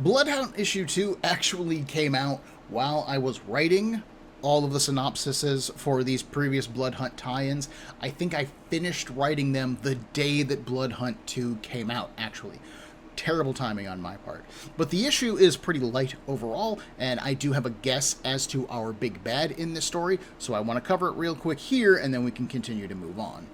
Bloodhound issue 2 actually came out while I was writing all of the synopsises for these previous Bloodhunt tie-ins. I think I finished writing them the day that Bloodhunt 2 came out, actually. Terrible timing on my part. But the issue is pretty light overall, and I do have a guess as to our big bad in this story, so I want to cover it real quick here, and then we can continue to move on.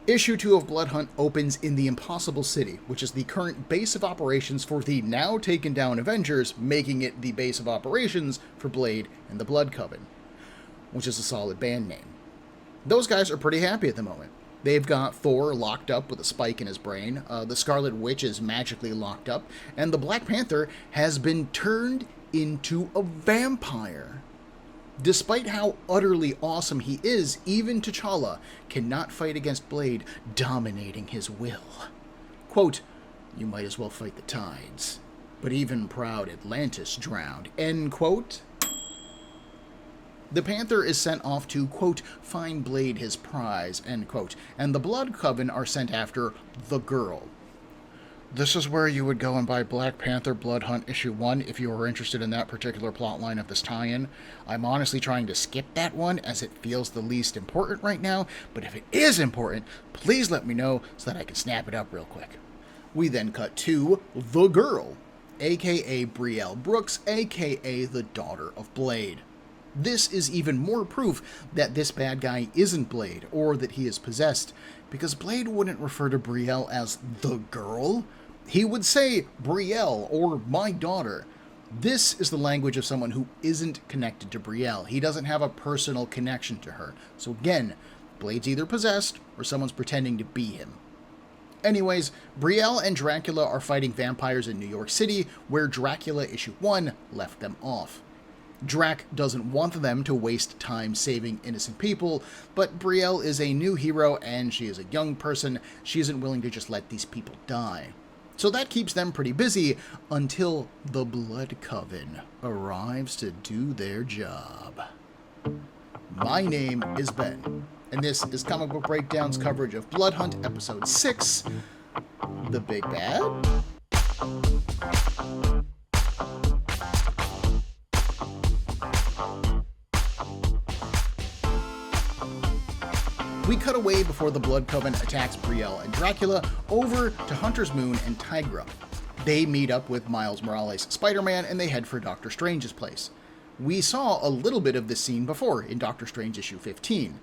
Issue 2 of Bloodhunt opens in the Impossible City, which is the current base of operations for the now taken down Avengers, making it the base of operations for Blade and the Bloodcoven, which is a solid band name. Those guys are pretty happy at the moment. They've got Thor locked up with a spike in his brain, the Scarlet Witch is magically locked up, and the Black Panther has been turned into a vampire. Despite how utterly awesome he is, even T'Challa cannot fight against Blade, dominating his will. Quote, "You might as well fight the tides, but even proud Atlantis drowned," end quote. The Panther is sent off to, quote, "find Blade his prize," end quote, and the Bloodcoven are sent after the girl. This is where you would go and buy Black Panther Bloodhunt issue 1 if you were interested in that particular plotline of this tie-in. I'm honestly trying to skip that one as it feels the least important right now, but if it is important, please let me know so that I can snap it up real quick. We then cut to the girl, aka Brielle Brooks, aka the daughter of Blade. This is even more proof that this bad guy isn't Blade, or that he is possessed, because Blade wouldn't refer to Brielle as the girl. He would say Brielle, or my daughter. This is the language of someone who isn't connected to Brielle. He doesn't have a personal connection to her. So again, Blade's either possessed, or someone's pretending to be him. Anyways, Brielle and Dracula are fighting vampires in New York City, where Dracula issue 1 left them off. Drac doesn't want them to waste time saving innocent people, but Brielle is a new hero and she is a young person. She isn't willing to just let these people die. So that keeps them pretty busy until the Bloodcoven arrives to do their job. My name is Ben, and this is Comic Book Breakdown's coverage of Bloodhunt Episode 6, The Big Bad. We cut away before the Bloodcoven attacks Brielle and Dracula over to Hunter's Moon and Tigra. They meet up with Miles Morales' Spider-Man and they head for Doctor Strange's place. We saw a little bit of this scene before in Doctor Strange issue 15.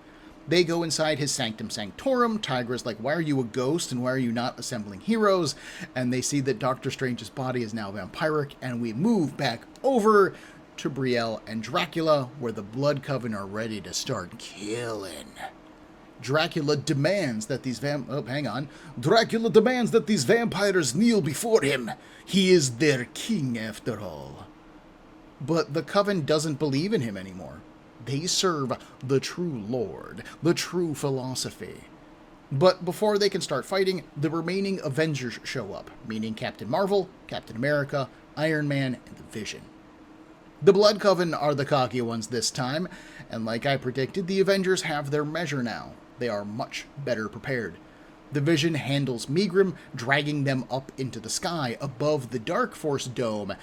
They go inside his Sanctum Sanctorum. Tigra's like, "Why are you a ghost and why are you not assembling heroes?" And they see that Doctor Strange's body is now vampiric, and we move back over to Brielle and Dracula, where the Bloodcoven are ready to start killing. Dracula demands that these Dracula demands that these vampires kneel before him. He is their king, after all. But the Coven doesn't believe in him anymore. They serve the true Lord, the true philosophy. But before they can start fighting, the remaining Avengers show up, meaning Captain Marvel, Captain America, Iron Man, and the Vision. The Bloodcoven are the cocky ones this time, and like I predicted, the Avengers have their measure now. They are much better prepared. The Vision handles Megrim, dragging them up into the sky above the Dark Force dome,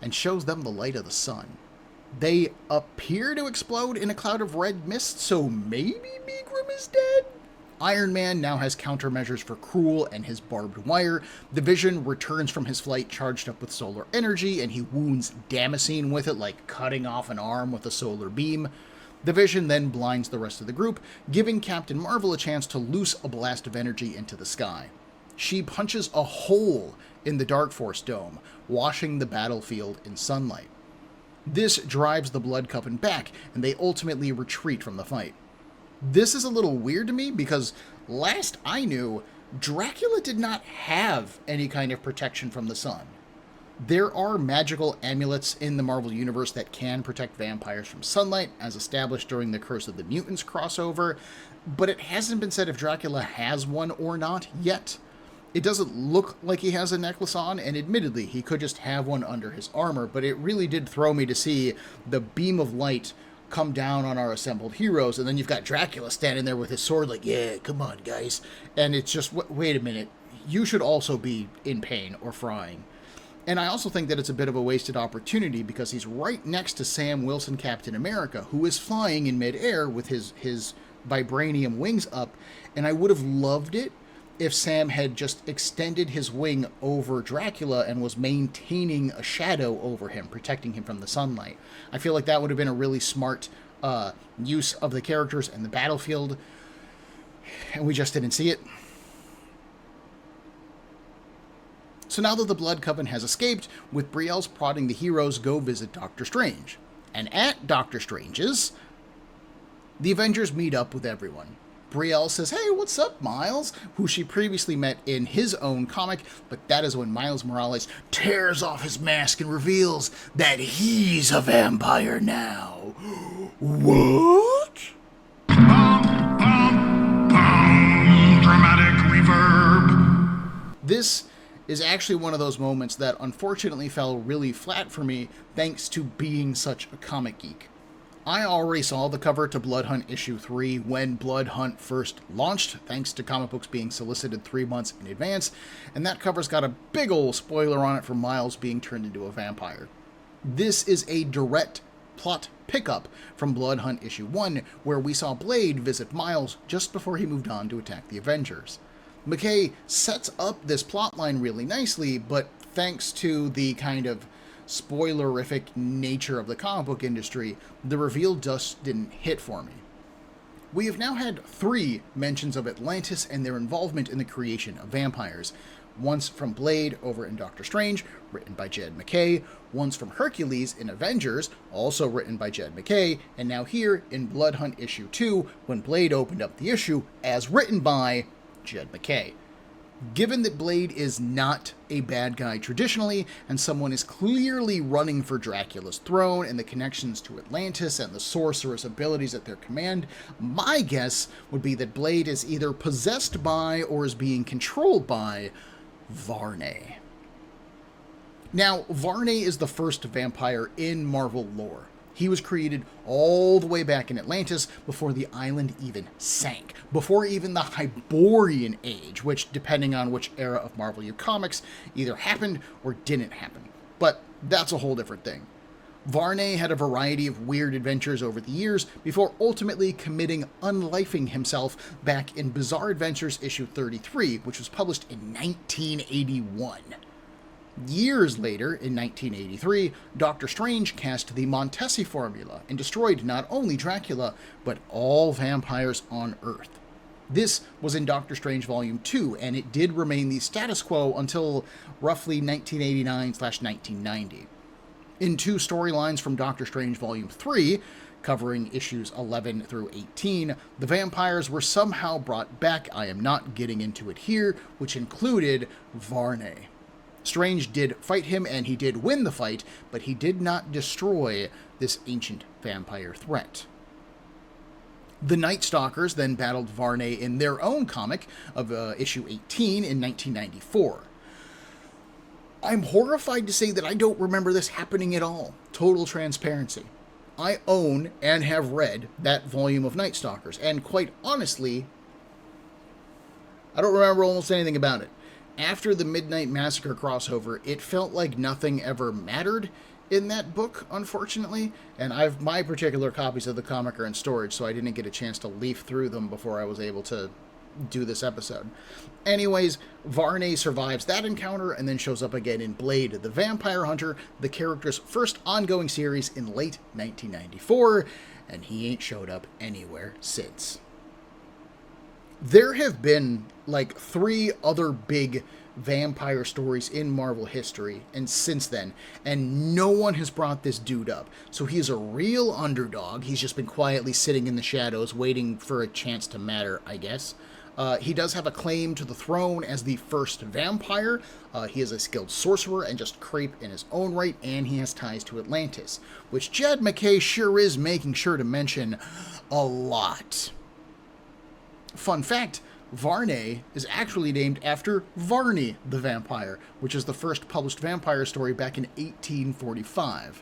and shows them the light of the sun. They appear to explode in a cloud of red mist, so maybe Megrim is dead? Iron Man now has countermeasures for Cruel and his barbed wire. The Vision returns from his flight charged up with solar energy, and he wounds Damascene with it, like cutting off an arm with a solar beam. The Vision then blinds the rest of the group, giving Captain Marvel a chance to loose a blast of energy into the sky. She punches a hole in the Dark Force dome, washing the battlefield in sunlight. This drives the Bloodcoven back, and they ultimately retreat from the fight. This is a little weird to me because last I knew, Dracula did not have any kind of protection from the sun. There are magical amulets in the Marvel Universe that can protect vampires from sunlight, as established during the Curse of the Mutants crossover, but it hasn't been said if Dracula has one or not yet. It doesn't look like he has a necklace on, and admittedly, he could just have one under his armor, but it really did throw me to see the beam of light come down on our assembled heroes, and then you've got Dracula standing there with his sword like, "Yeah, come on, guys." And it's just, wait a minute, you should also be in pain or frying. And I also think that it's a bit of a wasted opportunity because he's right next to Sam Wilson, Captain America, who is flying in midair with his vibranium wings up. And I would have loved it if Sam had just extended his wing over Dracula and was maintaining a shadow over him, protecting him from the sunlight. I feel like that would have been a really smart use of the characters and the battlefield, and we just didn't see it. So now that the Bloodcoven has escaped, with Brielle's prodding, the heroes go visit Doctor Strange. And at Doctor Strange's, the Avengers meet up with everyone. Brielle says, "Hey, what's up, Miles?" who she previously met in his own comic, but that is when Miles Morales tears off his mask and reveals that he's a vampire now. What? Dramatic reverb. This is actually one of those moments that unfortunately fell really flat for me thanks to being such a comic geek. I already saw the cover to Blood Hunt issue 3 when Blood Hunt first launched, thanks to comic books being solicited 3 months in advance, and that cover's got a big ol' spoiler on it for Miles being turned into a vampire. This is a direct plot pickup from Blood Hunt issue 1, where we saw Blade visit Miles just before he moved on to attack the Avengers. McKay sets up this plotline really nicely, but thanks to the kind of spoilerific nature of the comic book industry, the reveal just didn't hit for me. We have now had 3 mentions of Atlantis and their involvement in the creation of vampires. Once from Blade over in Doctor Strange, written by Jed McKay, once from Hercules in Avengers, also written by Jed McKay, and now here in Blood Hunt issue 2, when Blade opened up the issue, as written by Jed McKay. Given that Blade is not a bad guy traditionally, and someone is clearly running for Dracula's throne and the connections to Atlantis and the sorcerer's abilities at their command, my guess would be that Blade is either possessed by or is being controlled by Varney. Now, Varney is the first vampire in Marvel lore. He was created all the way back in Atlantis before the island even sank, before even the Hyborian Age, which, depending on which era of Marvel you comics, either happened or didn't happen. But that's a whole different thing. Varney had a variety of weird adventures over the years before ultimately committing unlifing himself back in Bizarre Adventures issue 33, which was published in 1981. Years later, in 1983, Doctor Strange cast the Montesi formula and destroyed not only Dracula, but all vampires on Earth. This was in Doctor Strange Volume 2, and it did remain the status quo until roughly 1989/1990. In 2 storylines from Doctor Strange Volume 3, covering issues 11 through 18, the vampires were somehow brought back. I am not getting into it here, which included Varney. Strange did fight him, and he did win the fight, but he did not destroy this ancient vampire threat. The Night Stalkers then battled Varney in their own comic of issue 18 in 1994. I'm horrified to say that I don't remember this happening at all. Total transparency. I own and have read that volume of Night Stalkers, and quite honestly, I don't remember almost anything about it. After the Midnight Massacre crossover, it felt like nothing ever mattered in that book, unfortunately, and my particular copies of the comic are in storage, so I didn't get a chance to leaf through them before I was able to do this episode. Anyways, Varney survives that encounter and then shows up again in Blade the Vampire Hunter, the character's first ongoing series in late 1994, and he ain't showed up anywhere since. There have been like 3 other big vampire stories in Marvel history and since then, and no one has brought this dude up. So he's a real underdog. He's just been quietly sitting in the shadows waiting for a chance to matter, I guess. He does have a claim to the throne as the first vampire. He is a skilled sorcerer and just creep in his own right, and he has ties to Atlantis, which Jed McKay sure is making sure to mention a lot. Fun fact, Varney is actually named after Varney the Vampire, which is the first published vampire story back in 1845.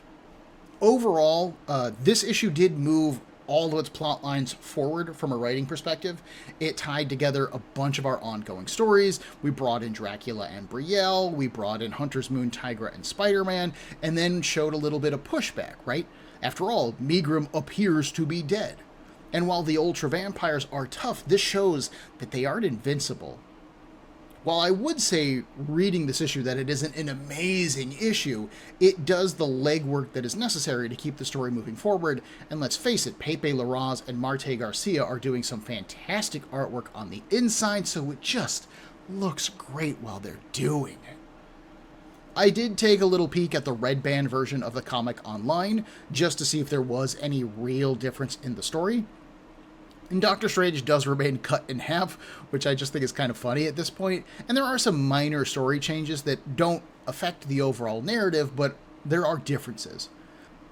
Overall, this issue did move all of its plot lines forward from a writing perspective. It tied together a bunch of our ongoing stories. We brought in Dracula and Brielle, we brought in Hunter's Moon, Tigra, and Spider-Man, and then showed a little bit of pushback, right? After all, Megrim appears to be dead. And while the Ultra Vampires are tough, this shows that they aren't invincible. While I would say, reading this issue, that it isn't an amazing issue, it does the legwork that is necessary to keep the story moving forward, and let's face it, Pepe, Larraz, and Marte Garcia are doing some fantastic artwork on the inside, so it just looks great while they're doing it. I did take a little peek at the red band version of the comic online, just to see if there was any real difference in the story. And Doctor Strange does remain cut in half, which I just think is kind of funny at this point. And there are some minor story changes that don't affect the overall narrative, but there are differences.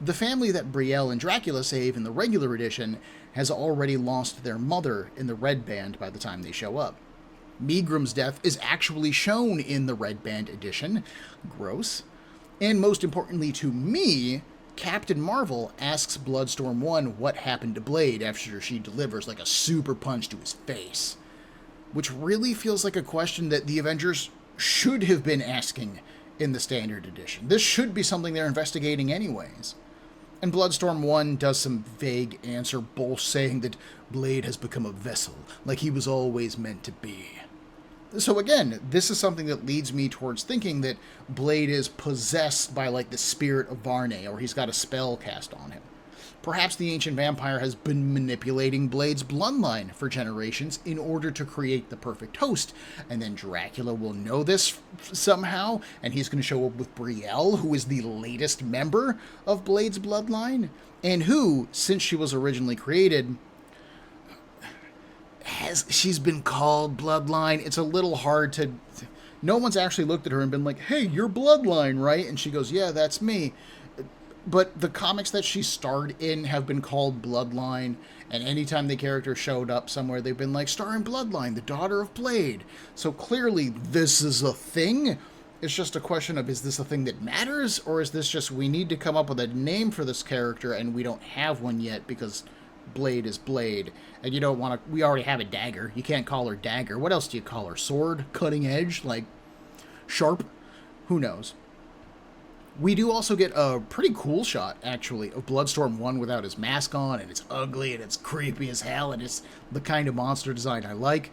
The family that Brielle and Dracula save in the regular edition has already lost their mother in the red band by the time they show up. Megrim's death is actually shown in the red band edition. Gross. And most importantly to me, Captain Marvel asks Bloodstorm 1 what happened to Blade after she delivers like a super punch to his face. Which really feels like a question that the Avengers should have been asking in the Standard Edition. This should be something they're investigating anyways. And Bloodstorm 1 does some vague answer bull saying that Blade has become a vessel, like he was always meant to be. So again, this is something that leads me towards thinking that Blade is possessed by like the spirit of Varney, or he's got a spell cast on him. Perhaps the ancient vampire has been manipulating Blade's bloodline for generations in order to create the perfect host, and then Dracula will know this somehow, and he's going to show up with Brielle, who is the latest member of Blade's bloodline, and who, since she was originally created, she's been called Bloodline. It's a little hard to... No one's actually looked at her and been like, hey, you're Bloodline, right? And she goes, yeah, that's me. But the comics that she starred in have been called Bloodline, and anytime the character showed up somewhere, they've been like, starring Bloodline, the daughter of Blade. So clearly this is a thing. It's just a question of, is this a thing that matters? Or is this just, we need to come up with a name for this character, and we don't have one yet because Blade is Blade, and you don't want to... We already have a dagger. You can't call her Dagger. What else do you call her? Sword? Cutting edge? Like, sharp? Who knows? We do also get a pretty cool shot, actually, of Bloodstorm 1 without his mask on, and it's ugly, and it's creepy as hell, and it's the kind of monster design I like.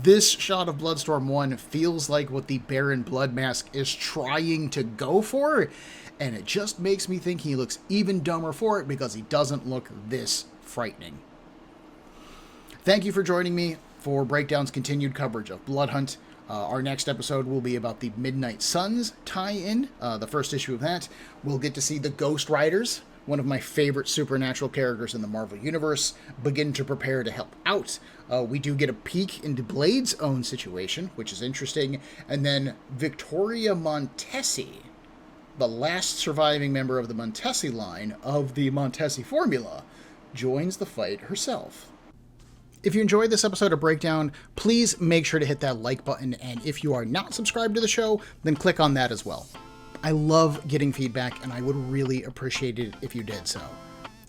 This shot of Bloodstorm 1 feels like what the Baron Blood Mask is trying to go for, and it just makes me think he looks even dumber for it because he doesn't look this frightening. Thank you for joining me for Breakdown's continued coverage of Bloodhunt. Our next episode will be about the Midnight Suns tie-in, the first issue of that. We'll get to see the Ghost Riders, one of my favorite supernatural characters in the Marvel Universe, begin to prepare to help out. We do get a peek into Blade's own situation, which is interesting. And then Victoria Montesi, the last surviving member of the Montesi line of the Montesi formula, joins the fight herself. If you enjoyed this episode of Breakdown, please make sure to hit that like button, and if you are not subscribed to the show, then click on that as well. I love getting feedback, and I would really appreciate it if you did so.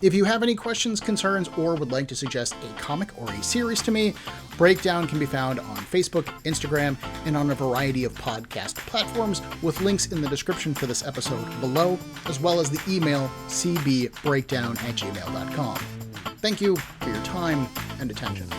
If you have any questions, concerns, or would like to suggest a comic or a series to me, Breakdown can be found on Facebook, Instagram, and on a variety of podcast platforms, with links in the description for this episode below, as well as the email cbbreakdown@gmail.com. Thank you for your time and attention.